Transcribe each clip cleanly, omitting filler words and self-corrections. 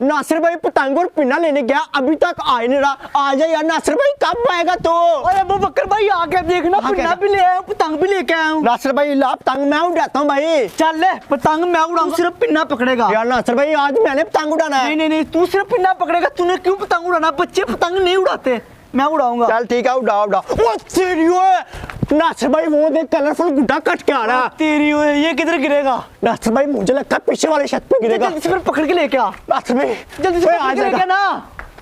नासिर भाई पतंग और पिन्ना लेने गया, अभी तक आ नहीं रहा। आ जा यार नासिर भाई, कब आएगा तो? अरे अबू बकर भाई आ गया, देखना पिन्ना भी ले आया, पतंग भी लेके आया हूँ। नासिर भाई ला पतंग मैं उड़ाता हूँ भाई। चल ले पतंग मैं उड़ाऊंगा, सिर्फ पिन्ना पकड़ेगा। यार नासिर भाई आज मैंने पतंग उड़ाना है। नहीं तू सिर्फ पिन्ना पकड़ेगा, तूने क्यों पतंग उड़ाना? बच्चे पतंग नहीं उड़ाते, मैं उड़ाऊंगा। चल ठीक है उड़ा उड़ा। ओ तेरी ओए नासिर भाई वो देख कलरफुल गुड्डा कट के आ रहा है। तेरी ओए ये किधर गिरेगा? नासिर भाई मुझे लगता है पीछे वाले छत पे गिरेगा। जल्दी से फिर पकड़ के लेके आ। नासिर भाई जल्दी से पकड़ के लेके ना।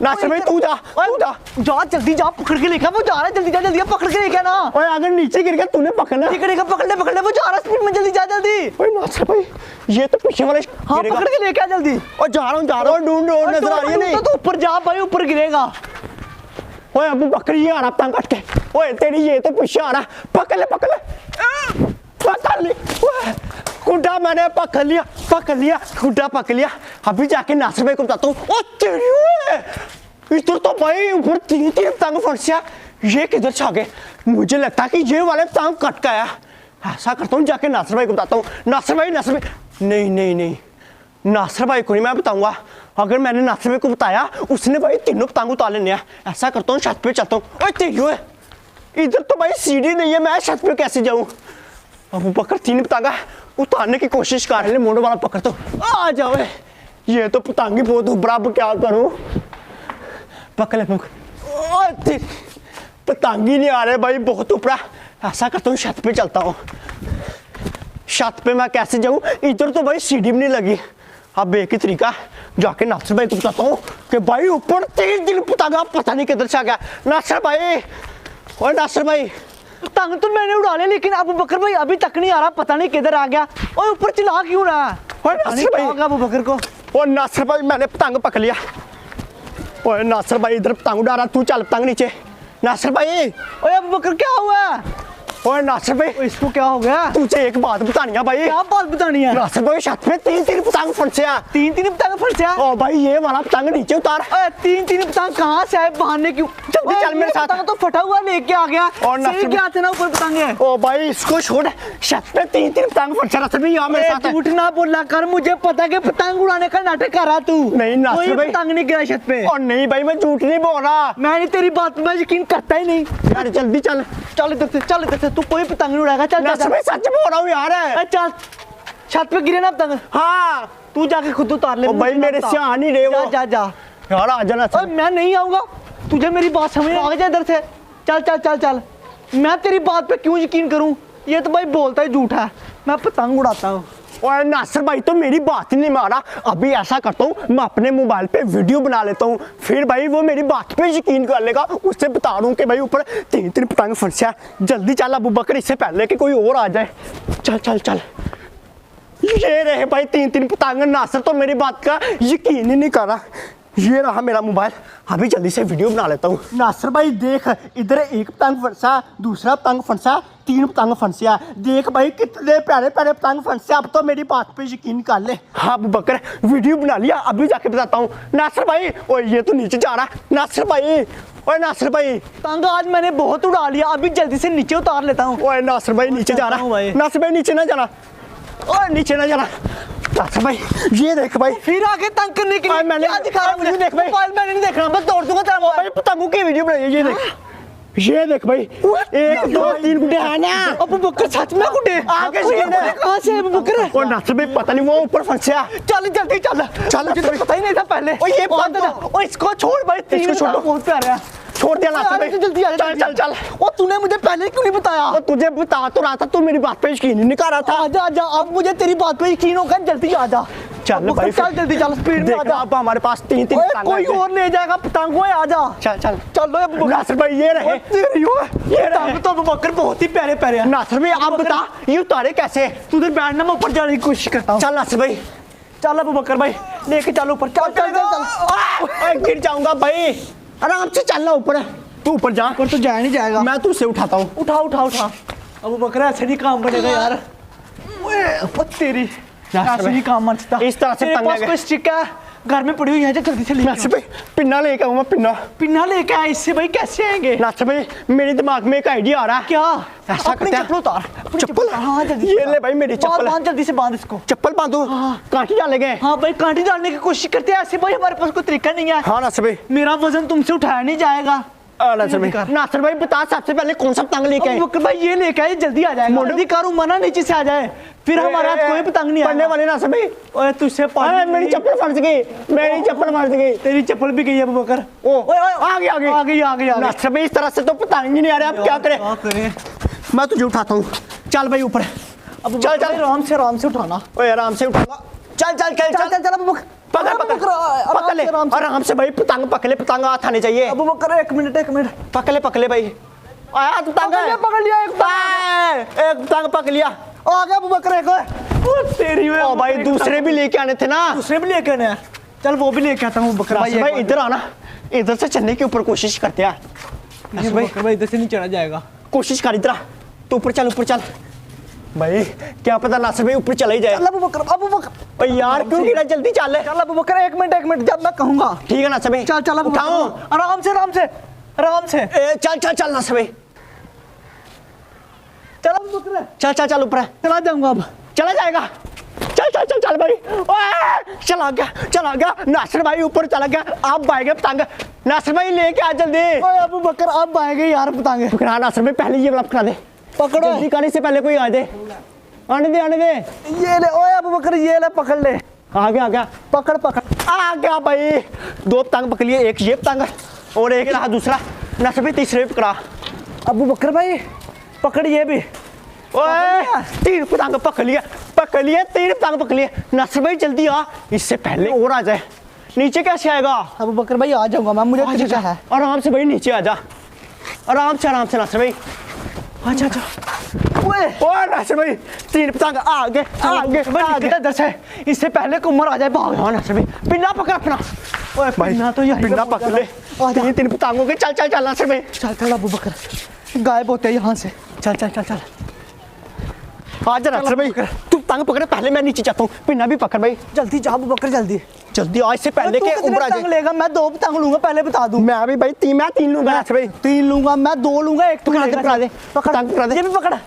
नासिर भाई तू जा जल्दी जा, पकड़ के लेके, वो जा रहा है, जल्दी जा, जल्दी पकड़ के लेके ना। ओए अगर नीचे गिर गया तूने पकड़ना। पकड़ ले वो जा रहा है स्पीड में, जल्दी जा जल्दी। ओए नासिर भाई ये तो पीछे वाले हाँ पकड़ के लेके आ जल्दी। और जा रहा हूँ ढूंढ नजर आ रही है नहीं तो ऊपर जा भाई, ऊपर गिरेगा। ओए अबू बकर ये आ रहा पतंग कट के। ओए तेरी ये तो पीछे आ रहा, पकड़ ले ओए गुड्डा मैंने पकड़ लिया गुड्डा पकड़ लिया। अभी जाके नासिर भाई को बताता हूँ। ओ तेरी ओए इधर तो भाई ऊपर तीन पतंग फंसिया, ये किधर छा गए? मुझे लगता है कि ये वाले पतंग कट गया। ऐसा करता हूँ जाके नासिर भाई को बताता हूँ। नासिर भाई नहीं नासिर भाई को नहीं मैं बताऊंगा। अगर मैंने नासिर भाई को बताया उसने भाई तीनों पतंग उतार लेने हैं। ऐसा करता हूँ छत पे चलता हूँ। ओए तेरी ओए इधर तो भाई सीढ़ी नहीं है, मैं छत पे कैसे जाऊँ? अबू बकर तीन पतंगा उतारने की कोशिश कर रहे, मोड़ वाला पकड़ता हूँ। आ जाओ ये तो पतंग ही बहुत उभरा, अब क्या करूँ? पकड़ ले पतंग ही नहीं आ रहे भाई, बहुत ऊपरा। ऐसा करता हूँ छत पे चलता हूँ। छत पे मैं कैसे जाऊँ? इधर तो भाई सीढ़ी भी नहीं लगी। अब एक ही तरीका, जाके नासिर भाई को बताता हूँ कि भाई ऊपर 3 दिन पतंगा पता नहीं किधर से आ गया। नासिर भाई और नासिर भाई पतंग तो मैंने उड़ा लिया, लेकिन अबू बकर भाई अभी तक नहीं आ रहा, पता नहीं किधर आ गया। और ऊपर चिल्ला क्यों रहा है? और नासिर भाई अबू बकर को। और नासिर भाई मैंने पतंग पकड़ लिया। और नासिर भाई इधर पतंग उड़ा रहा, तू चल पतंग नीचे। नासिर भाई ओए अबू बकर क्या हुआ? और नासिर भाई इसको क्या हो गया? तुझे एक बात बतानी है भाई। क्या बात बतानी है? नासिर भाई छत पे 3 पतंग फंसे। 3 पतंग फंसे? ओ भाई ये वाला पतंग नीचे उतार। 3 पतंग कहाँ से आए? बहाने क्यों? जल्दी चल मेरे साथ। पतंग तो फटा हुआ लेके आ गया। और सही क्या थे ना ऊपर पतंग है। ओ भाई इसको छोड़, छत पे 3 पतंग फंसे। नासिर भाई यहाँ मेरे साथ। झूठ ना बोला कर, मुझे पता कि पतंग उड़ाने का नाटक कर रहा तू। नहीं नासिर भाई पतंग नहीं गिरा छत पे। और नहीं भाई मैं झूठ नहीं बोल रहा, मैंने तेरी बात में यकीन करता ही नहीं। यार जल्दी चल इधर से तू कोई पतंग नहीं उड़ाएगा। चल नासिर भाई सच बोल रहा हूँ यार। चल छत पे गिरे ना पतंग। हाँ तू जाके खुद उतार ले। भाई मेरे से आ नहीं रहे वो। जा यार आ जाना। मैं नहीं आऊंगा, तुझे मेरी बात समझ आ जा इधर से। चल मैं तेरी बात पे क्यों यकीन करूं? ये तो भाई बोलता ही झूठ है, मैं पतंग उड़ाता हूँ। और नासिर भाई तो मेरी बात ही नहीं मारा। अभी ऐसा करता हूँ मैं अपने मोबाइल पे वीडियो बना लेता हूँ, फिर भाई वो मेरी बात पे यकीन कर लेगा। उससे बता दूँ कि भाई ऊपर 3 पतंग फंसा। जल्दी चल अबू बकर, इससे पहले कि कोई और आ जाए। चल ये रहे भाई 3 पतंग। नासिर तो मेरी बात का यकीन ही नहीं कर रहा। ये रहा मेरा मोबाइल, अभी जल्दी से वीडियो बना लेता हूँ। नासिर भाई देख, इधर 1 पतंग फंसा, दूसरा पतंग फंसा, 3 पतंग फंसिया। देख भाई कितने प्यारे पतंग फंसे। अब तो मेरी बात पे यकीन कर ले। हाँ अबू बकर वीडियो बना लिया, अभी जाके बताता हूँ। नासिर भाई ओए ये तो नीचे जा रहा। नासिर भाई पतंग आज मैंने बहुत उड़ा लिया, अभी जल्दी से नीचे उतार लेता हूँ। ओए नासिर भाई नीचे जा रहा। नासिर भाई नीचे ना जाना, ओए नीचे ना जाना। नासिर भाई ये देख भाई, फिर आके तंग करने के लिए मैंने दिखा रहा मुझे। देख भाई मोबाइल मैंने नहीं देखना, बस दौड़ दूंगा तेरा मोबाइल। पतंगों की वीडियो बनाई। ये देख भाई 1 2 3 गुड्डे है ना। अबू बकर सच में गुड्डे आगे से कहाँ से अबू बकर? और नासिर भाई पता नहीं वो ऊपर फंसा। चल जल्दी चल, मुझे तो पता ही नहीं था पहले। ये बात ओ इसको छोड़ भाई, 3 बहुत प्यारे हैं। छोड़ दिया नासिर भाई, जल्दी आ चल। ओ तूने मुझे पहले क्यों नहीं बताया? तुझे बता तो रहा था, तू मेरी बात पे यकीन नहीं कर रहा था। आजा अब मुझे तेरी बात पे यकीन होगा, जल्दी आजा। चल भाई चल जल्दी चल, स्पीड में आजा। अब हमारे पास 3 पतंग। कोई और ले जाएगा पतंग, आजा। चल नासिर भाई ये रहे। तो अबू बकर बहुत ही प्यारे हैं। नासिर भाई अब बता ये उतारे कैसे? तू उधर बैठना, मैं ऊपर जाने की कोशिश करता हूँ। चल नासिर भाई, चल अबू बकर भाई लेके चल ऊपर। चल गिर जाऊंगा भाई, आराम से चलना ऊपर। तू ऊपर जा। ऊपर तो जाया नहीं जाएगा, मैं तुझसे उठाता हूँ। उठा। अबू बकर ऐसे नहीं काम बनेगा यार। तेरी ऐसे नहीं काम बनता। इस तरह से तेरे पास कोई स्टिक है? घर में पड़ी हुई है, जल्दी से ले नासिर भाई पिन्ना लेके आऊँ मैं, पिन्ना पिन्ना लेके आए, इससे भाई कैसे आएंगे? नासिर भाई मेरे दिमाग में एक आइडिया आ रहा है। क्या? ऐसा अपनी करते हैं। चप्पल उतार, अपनी चप्पल? हाँ जल्दी ये ले भाई मेरी चप्पल। बांध जल्दी से, बांध इसको। चप्पल बांधो, कांटी डालेंगे। हाँ भाई कांटी डालने की कोशिश करते हैं, ऐसे भाई हमारे पास कोई तरीका नहीं है। हाँ नासिर भाई, मेरा वजन तुमसे उठाया नहीं जाएगा। नासिर भाई, नासिर भाई बता सबसे पहले कौन सा पतंग लेके आए? बकर भाई ये लेके आए, जल्दी आ जाएगा। जल्दी करो, मना नीचे से आ जाए, फिर हमारे हाथ कोई पतंग नहीं पढ़ने आएगा। वाले नासिर भाई, ओए तुझसे मेरी चप्पल फंस गई, मेरी चप्पल फंस गई। तेरी चप्पल भी गई है अबू बकर। ओ आगे आगे आ गई, आ गई, आ गई। नासिर भाई इस तरह से तो पतंग ही नहीं आ रहा, अब क्या करें? क्या करें? मैं तुझे उठाता हूँ, चल भाई ऊपर। अब चल चल आराम से उठाना। ओए आराम से उठाऊंगा, चल चल चल चल चल चल अबू बकर, पकड़ पकड़ पकड़ ले आराम से भाई, पतंग पकड़ ले, पतंग हाथ आने चाहिए। अबू बकर एक मिनट पकड़ ले भाई, आया पतंग पकड़ लिया एक पतंग पकड़ लिया। आ गया अबू बकर एक। ओ तेरी में ओ भाई दूसरे भी लेके आने थे ना। दूसरे भी लेके आने हैं। चल वो भी लेके आता हूँ अबू बकर भाई इधर आना, इधर से चलने के ऊपर कोशिश करते हैं। अबू बकर भाई इधर से नहीं चढ़ा जाएगा। कोशिश कर, इधर तो ऊपर चल, ऊपर चल भाई, क्या पता नासिर भाई ऊपर चला ही जाए। अबू बकर ओए यार क्यों गिरा, जल्दी चल। चल अबू बकर एक मिनट जब मैं कहूंगा। ठीक है नासिर भाई, चल चल अबू उठाओ, बकर, आराम से चल नासिर भाई, चल अबू बकर, चल ऊपर चला जाऊंगा अब। चला जाएगा, चल भाई। ओए चला गया नासिर भाई, ऊपर चला गया। अब आएगा पतंग, नासिर भाई लेके आ जल्दी। ओए अबू बकर अब आएंगे यार पतंग। पकड़ा नासिर भाई, पहले ये वाला पकड़ा दे, पकड़ो जल्दी करने से पहले कोई आ दे। आने दे ये ले। ओए अबू बकर ये ले, पकड़ ले। आ गया पकड़ आ गया भाई। 2 पतंग पकड़ लिए, एक ये पतंग और एक रहा दूसरा। नासिर भाई तीसरे भी पकड़ा। अबू बकर भाई पकड़ ये भी। ओए 3 पतंग पकड़ लिए, 3 पतंग पकड़ लिए। नासिर भाई जल्दी आ, इससे पहले और आ जाए। नीचे कैसे आएगा? अबू बकर भाई आ जाऊंगा मैं, मुझे तरीका है। आराम से भाई नीचे आ जा, आराम से नासिर भाई। अच्छा ओए नासिर भाई 3 पतंग आगे इधर से, इससे पहले कि उमर आ जाए भाग। हाँ नासिर भाई, पिन्ना पकड़ अपना। ओए पिन्ना तो यही पिन्ना पकड़ ले। 3 पतंग हो गए, चल नासिर भाई। चल अबू बकर, गायब होते हैं यहाँ से। चल आजा नासिर भाई, तू पतंग पकड़, पहले मैं नीचे जाता हूँ। पिन्ना भी पकड़ भाई, जल्दी जा अबू बकर, जल्दी आज से पहले के उम्र आ जाए। लेगा? मैं 2 पतंग लूंगा, पहले बता दूं। मैं भी भाई 3 लूंगा नासिर भाई। 3 लूंगा मैं, 2 लूंगा, एक पकड़ा दे पकड़ा दे, ये भी पकड़ा।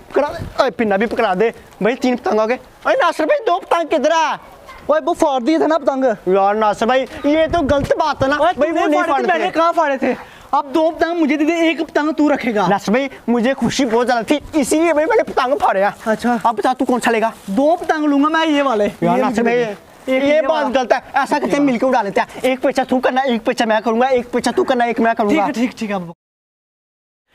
ओए पिन्ना भी पकड़ा दे भाई। 3 पतंग आ गए। ओए नासिर भाई 2 पतंग किधर है? ओए वो फाड़ दिए थे ना पतंग। यार नासिर भाई ये तो गलत बात है ना भाई, वो नहीं फाड़ते। मैंने कहाँ फाड़े थे? अब 2 पतंग मुझे दे दे, 1 पतंग तू रखेगा। नासिर भाई मुझे खुशी बहुत ज्यादा थी, इसीलिए भाई मैंने पतंग फाड़े। अच्छा अब बता तू कौन सा लेगा? 2 पतंग लूंगा मैं, ये वाले। यार नासिर भाई ये बात गलत है, ऐसा करते हैं मिलकर उड़ा लेते हैं। 1 पैसा तू करना, 1 पैसा मैं करूंगा, 1 पैसा तू करना, 1 मैं करूंगा। ठीक है अबू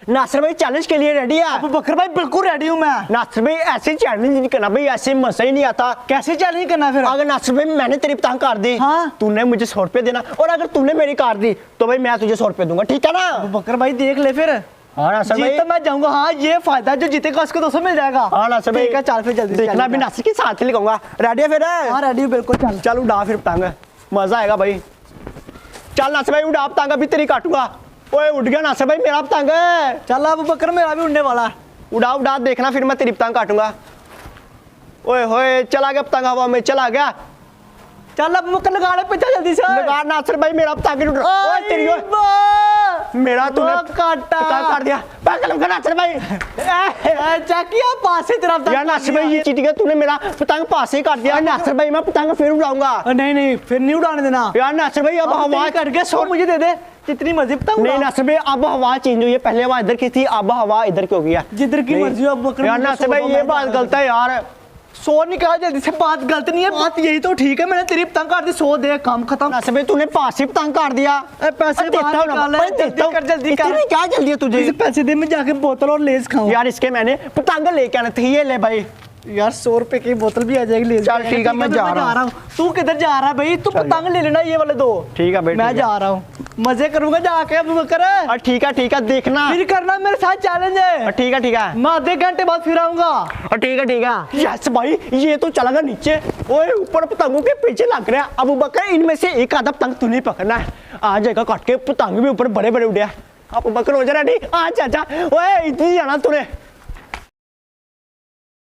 नासिर भाई चैलेंज के लिए रेडी है? बकर भाई बिल्कुल रेडी हूँ मैं। नासिर भाई ऐसे चैलेंज नहीं करना भाई, ऐसे मजा ही नहीं आता। कैसे चैलेंज करना फिर? अगर नासिर भाई मैंने तेरी पतंग काट दी, हाँ, तूने मुझे 100 रुपये देना, और अगर तूने मेरी काट दी तो भाई मैं तुझे 100 रुपये दूंगा, ठीक है ना? बकर भाई देख ले फिर। हाँ नासिर भाई, जीत तो मैं जाऊंगा। हाँ ये फायदा, जो जीतेगा उसको 200 मिल जाएगा। हाँ नासिर भाई, ठीक है चल फिर जल्दी देखना भी नासिर के साथ ही लगाऊंगा। रेडी है फिर? हाँ रेडी हूँ बिल्कुल। चल उड़ा फिर पतंग, मजा आएगा भाई। चल नासिर भाई उड़ा पतंग, अभी तेरी काटूंगा। ओए उड़ गया नासिर भाई मेरा पतंग। चल अबू बकर मेरा भी उड़ने वाला। उड़ा देखना, फिर मैं तेरी पतंग काटूंगा। ओए होए चला गया पतंग हवा में, चला गया। चल अबू बकर लगा ले पिछा जल्दी से। लगा नासिर भाई, मेरा पतंग उड़ रहा। ओए तेरी मेरा तूने काटा काट दिया। पकड़ लूंगा नासिर भाई। चाकिया पास से तरफ। यार नासिर भाई ये चीट गया, तूने मेरा पतंग पास से काट दिया। नासिर भाई मैं पतंग फिर उड़ाऊंगा। नहीं फिर नहीं उड़ाने देना यार नासिर भाई, अब हवा कट गया। 100 मुझे दे दे, जितनी मर्जी पतंग। नहीं नासिर भाई, अब हवा चेंज हुई है, पहले हवा इधर की थी, अब हवा इधर की हो गई है। जिधर की मर्जी हो अबू बकर। यार नासिर भाई ये बात गलत है यार। 100 निकाल जल्दी से, बात गलत नहीं है। बात यही तो ठीक है, मैंने तेरी पतंग काट दी, 100 दे, काम खत्म। नासिर भाई तूने पास से पतंग काट दिया। पैसे बाहर निकाल, जल्दी कर। क्या जल्दी है तुझे? पैसे दे, मैं जाके बोतल और लेस खाऊं। यार इसके मैंने पतंग लेके आने थे, ये ले भाई। यार 100 रुपए की बोतल भी आ जाएगी लेस। चल ठीक है, मैं जा रहा हूँ। तू किधर जा रहा है भाई? तू पतंग ले लेना ये वाले 2। ठीक है भाई, मैं जा रहा हूँ, मजे करूंगा जाके अबू बकर। ठीक है देखना फिर करना मेरे साथ चैलेंज है। ठीक है मैं आधे घंटे बाद फिर आऊंगा। ठीक है। यस भाई ये तो चला गया नीचे। ओए ऊपर पतंगों के पीछे लग रहा है अबू बकर, इनमें से एक आधा पतंग तूने पकड़ना है। आ जाएगा काट के, पतंग भी ऊपर बड़े उड़े। अबू बकर हो जा रेडी, आ चाचा। ओए इतनी जाना तूने।